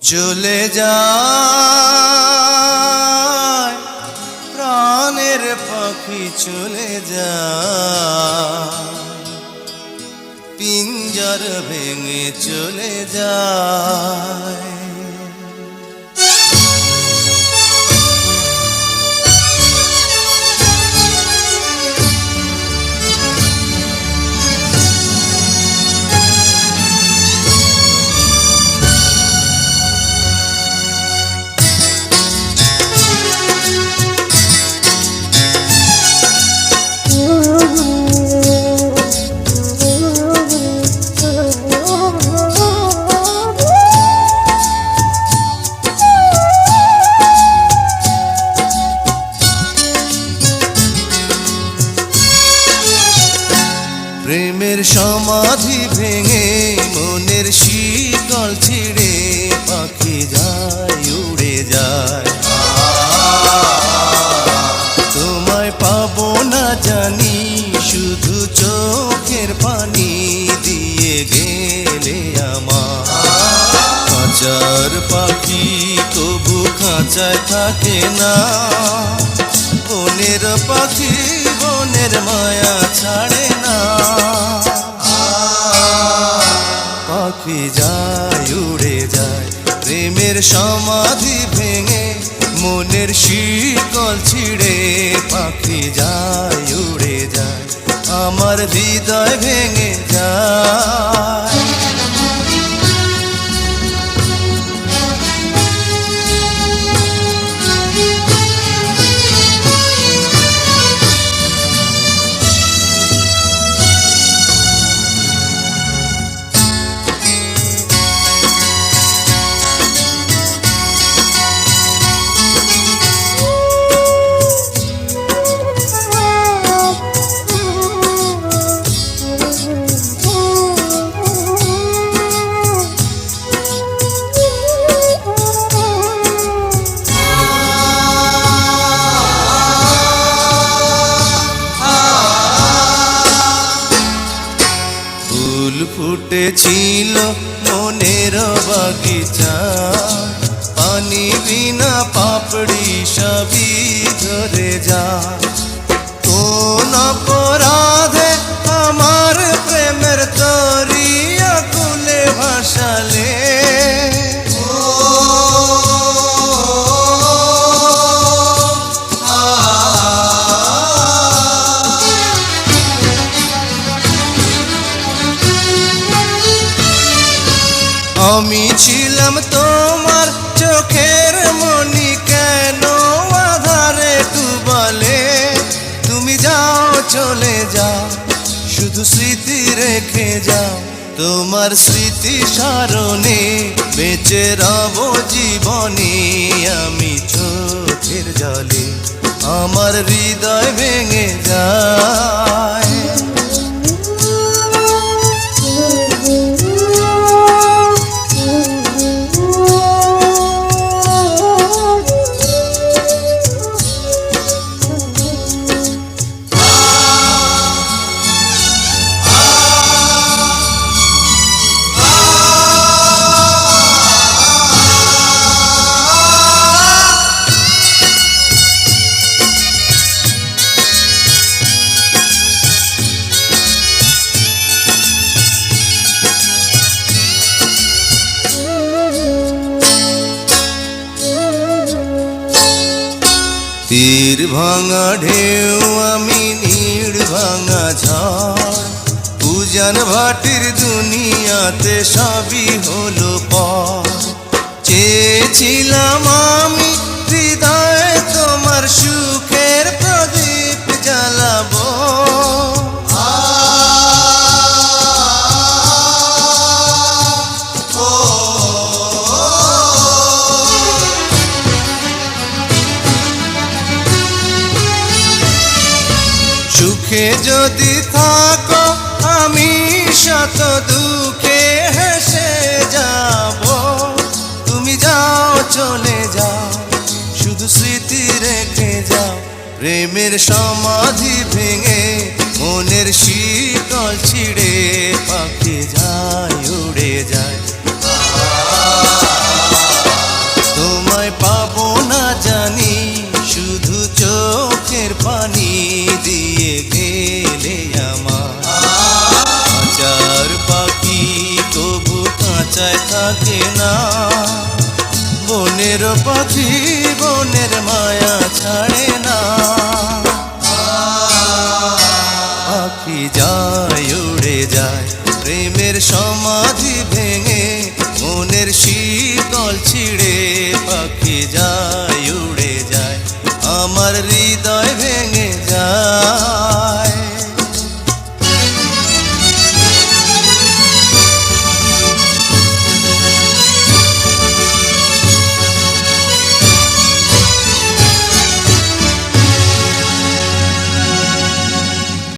চলে যায় প্রাণের পাখি চলে যায়, পিঞ্জর ভেঙে চলে যায়। প্রেমের সমাধি ভেঙে মনের শিকল ছিঁড়ে পাখি যায় উড়ে যায়। তোমায় পাবো না জানি শুধু চোখের পানি দিয়ে গেলে আমার। খাঁচার পাখি তবু খাঁচায় থাকে না, বনের পাখি বনের মায়া ছাড়ে না। পাখি যায় উড়ে যায় প্রেমের সমাধি ভেঙে মনের শিকল ছিঁড়ে পাখি যায় উড়ে যায়, আমার হৃদয় ভেঙে যায়। ফুল ফুটেছিল মনের বাগিচা, পানি বিনা পাপড়ি সবই ঝরে যায়। কোন অপরাধে আমার প্রেমের তরি আকুলে ভাসালে, আমি ছিলাম তোমার চোখের মনি, কেন আধারে ডুবালে? তুমি যাও চলে যাও শুধু স্মৃতি রেখে যাও, তোমার স্মৃতি স্মরণে বেঁচে রব জীবনে। আমি চোখের জলে আমার হৃদয় ভেঙে যায়। তীর ভাঙা ঢেউ আমি নীড় ভাঙা ঝড়, উজান ভাটির দুনিয়াতে সবই হলো পর। চেয়েছিলাম আমি হৃদয়ে তোমার সুখের প্রদীপ জ্বালাবো, সুখে যদি থাকো আমি শত দুঃখে হেসে যাব। তুমি যাও চলে যাও শুধু স্মৃতি রেখে যাও, প্রেমের সমাধি ভেঙে মনের শিকল ছিঁড়ে পাখি যায় উড়ে যায়। থাকে না। বনের পাখি বনের মায়া ছাড়ে না। পাখি যায় উড়ে যায় প্রেমের সমাধি ভেঙে, মনের শীত